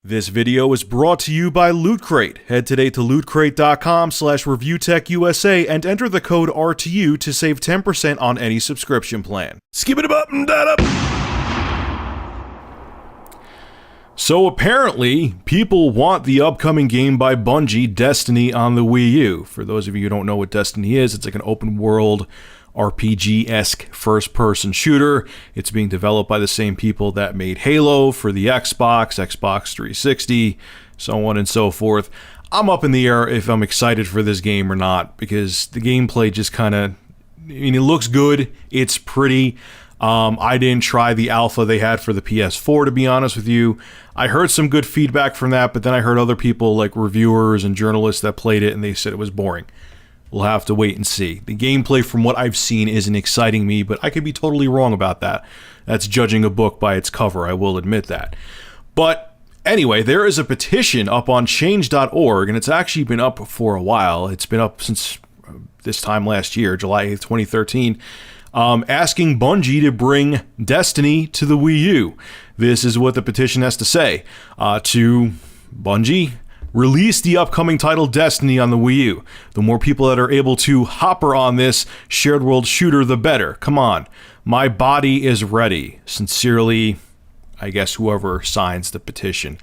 This video is brought to you by Loot Crate. Head today to lootcrate.com/reviewtechusa and enter the code RTU to save 10% on any subscription plan. Skip it up and that up. So apparently, people want the upcoming game by Bungie, Destiny, on the Wii U. For those of you who don't know what Destiny is, it's like an open world RPG-esque first-person shooter. It's being developed by the same people that made Halo for the Xbox 360, so on and so forth. I'm up in the air if I'm excited for this game or not, because the gameplay just kind of, it looks good, it's pretty. I didn't try the alpha they had for the PS4, to be honest with you. I heard some good feedback from that, but then I heard other people, like reviewers and journalists that played it, and they said it was boring. We'll have to wait and see. The gameplay, from what I've seen, isn't exciting me, but I could be totally wrong about that. That's judging a book by its cover, I will admit that. But anyway, there is a petition up on change.org, and it's actually been up for a while. It's been up since this time last year, July 8th, 2013, asking Bungie to bring Destiny to the Wii U. This is what the petition has to say. To Bungie, release the upcoming title Destiny on the Wii U. The more people that are able to hopper on this shared world shooter, the better. Come on. My body is ready. Sincerely, I guess whoever signs the petition.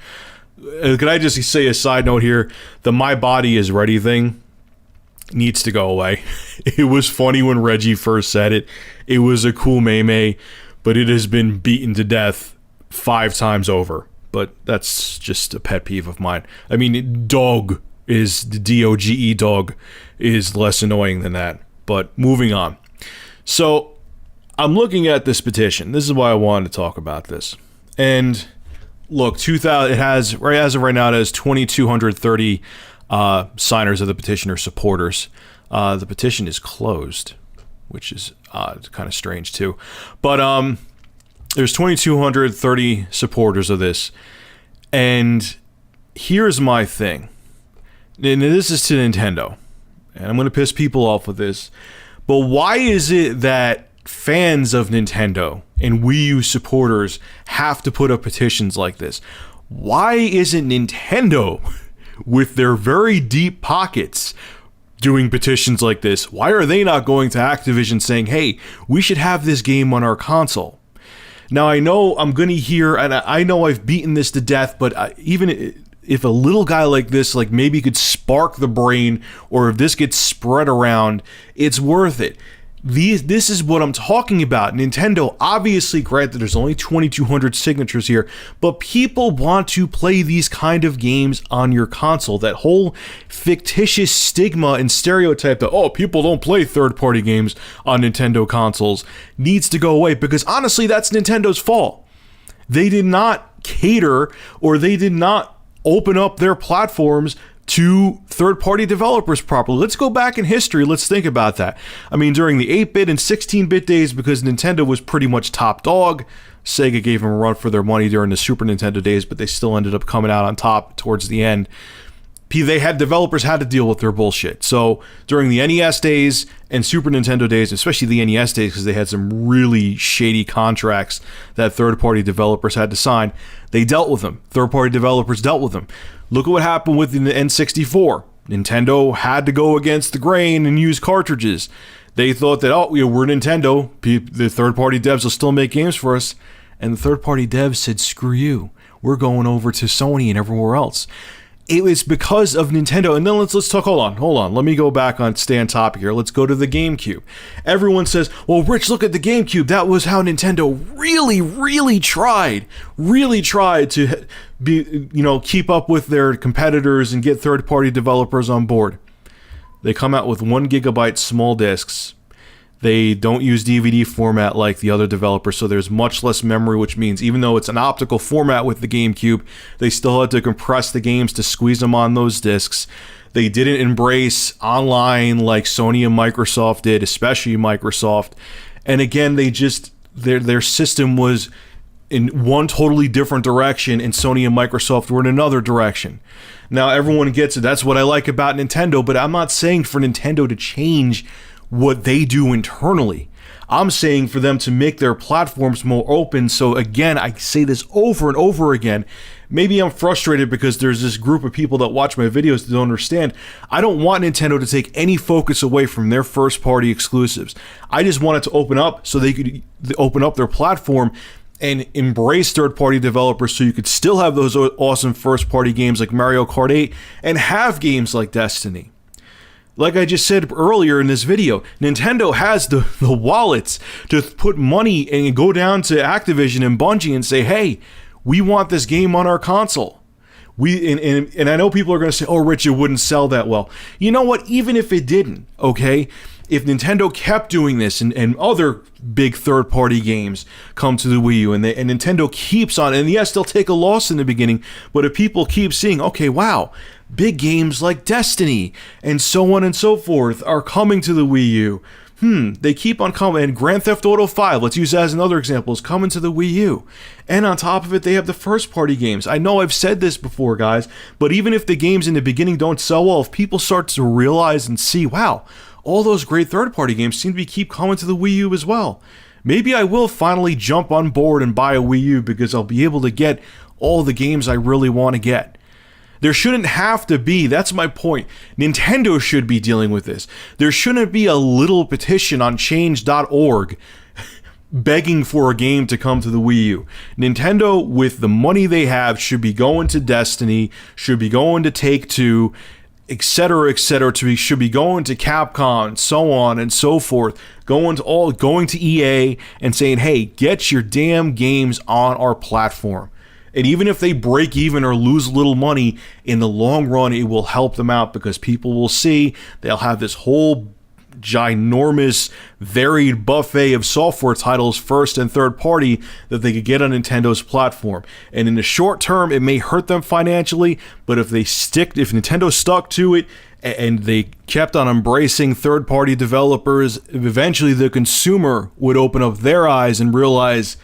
Could I just say a side note here? The my body is ready thing needs to go away. It was funny when Reggie first said it. It was a cool meme, but it has been beaten to death 5 times over. But that's just a pet peeve of mine. I mean, dog is, the D-O-G-E, dog, is less annoying than that. But moving on. So, I'm looking at this petition. This is why I wanted to talk about this. And, look, it has, as of right now, it has 2,230 signers of the petition or supporters. The petition is closed, which is kind of strange, too. But, there's 2,230 supporters of this, and here's my thing. And this is to Nintendo, and I'm going to piss people off with this, but why is it that fans of Nintendo and Wii U supporters have to put up petitions like this? Why isn't Nintendo, with their very deep pockets, doing petitions like this? Why are they not going to Activision saying, hey, we should have this game on our console? Now, I know I'm going to hear, and I know I've beaten this to death, but even if a little guy like this, like maybe could spark the brain, or if this gets spread around, it's worth it. This is what I'm talking about. Nintendo, obviously, granted, there's only 2,200 signatures here, but people want to play these kind of games on your console. That whole fictitious stigma and stereotype that, oh, people don't play third-party games on Nintendo consoles needs to go away, because honestly, that's Nintendo's fault. They did not cater, or they did not open up their platforms to third-party developers properly. Let's go back in history. Let's think about that. I mean, during the 8-bit and 16-bit days, because Nintendo was pretty much top dog, Sega gave them a run for their money during the Super Nintendo days, but they still ended up coming out on top towards the end. Developers had to deal with their bullshit. So during the NES days and Super Nintendo days, especially the NES days, because they had some really shady contracts that third-party developers had to sign, they dealt with them. Third-party developers dealt with them. Look at what happened with the N64. Nintendo had to go against the grain and use cartridges. They thought that, oh, we're Nintendo, the third-party devs will still make games for us. And the third-party devs said, screw you. We're going over to Sony and everywhere else. It was because of Nintendo. And then let's talk, hold on. Let me go back on, stay on topic here. Let's go to the GameCube. Everyone says, well, Rich, look at the GameCube. That was how Nintendo really tried to keep up with their competitors and get third-party developers on board. They come out with 1 gigabyte small discs. They don't use DVD format like the other developers, so there's much less memory, which means even though it's an optical format with the GameCube, they still had to compress the games to squeeze them on those discs. They didn't embrace online like Sony and Microsoft did, especially Microsoft. And again, their system was in one totally different direction, and Sony and Microsoft were in another direction. Now, everyone gets it. That's what I like about Nintendo, but I'm not saying for Nintendo to change what they do internally. I'm saying for them to make their platforms more open. So again, I say this over and over again, maybe I'm frustrated because there's this group of people that watch my videos that don't understand. I don't want Nintendo to take any focus away from their first-party exclusives. I just want it to open up so they could open up their platform and embrace third-party developers so you could still have those awesome first-party games like Mario Kart 8 and have games like Destiny. Like I just said earlier in this video, Nintendo has the wallets to put money and go down to Activision and Bungie and say, hey, we want this game on our console. And I know people are going to say, oh, Rich, it wouldn't sell that well. You know what? Even if it didn't, okay? If Nintendo kept doing this and other big third-party games come to the Wii U and Nintendo keeps on, and yes, they'll take a loss in the beginning, but if people keep seeing, okay, wow, big games like Destiny and so on and so forth are coming to the Wii U. They keep on coming. And Grand Theft Auto 5, let's use that as another example, is coming to the Wii U. And on top of it, they have the first-party games. I know I've said this before, guys, but even if the games in the beginning don't sell well, if people start to realize and see, wow, all those great third-party games seem to keep coming to the Wii U as well. Maybe I will finally jump on board and buy a Wii U because I'll be able to get all the games I really want to get. There shouldn't have to be, that's my point. Nintendo should be dealing with this. There shouldn't be a little petition on change.org begging for a game to come to the Wii U. Nintendo, with the money they have, should be going to Destiny, should be going to Take-Two, etc., should be going to Capcom, so on and so forth, going to EA and saying, hey, get your damn games on our platform. And even if they break even or lose a little money, in the long run, it will help them out because people will see they'll have this whole ginormous, varied buffet of software titles, first and third party, that they could get on Nintendo's platform. And in the short term, it may hurt them financially, but if Nintendo stuck to it and they kept on embracing third-party developers, eventually the consumer would open up their eyes and realize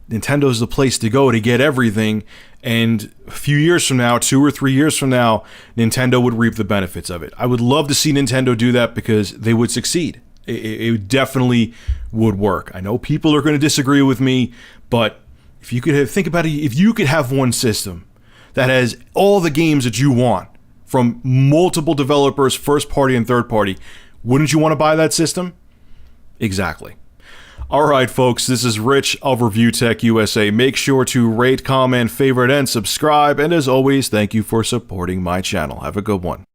Nintendo's the place to go to get everything, and a few years from now, 2 or 3 years from now, Nintendo would reap the benefits of it. I would love to see Nintendo do that because they would succeed. It definitely would work. I know people are going to disagree with me, but if you could think about it, if you could have one system that has all the games that you want from multiple developers, first party and third party, wouldn't you want to buy that system? Exactly. Alright folks, this is Rich of Review Tech USA. Make sure to rate, comment, favorite, and subscribe. And as always, thank you for supporting my channel. Have a good one.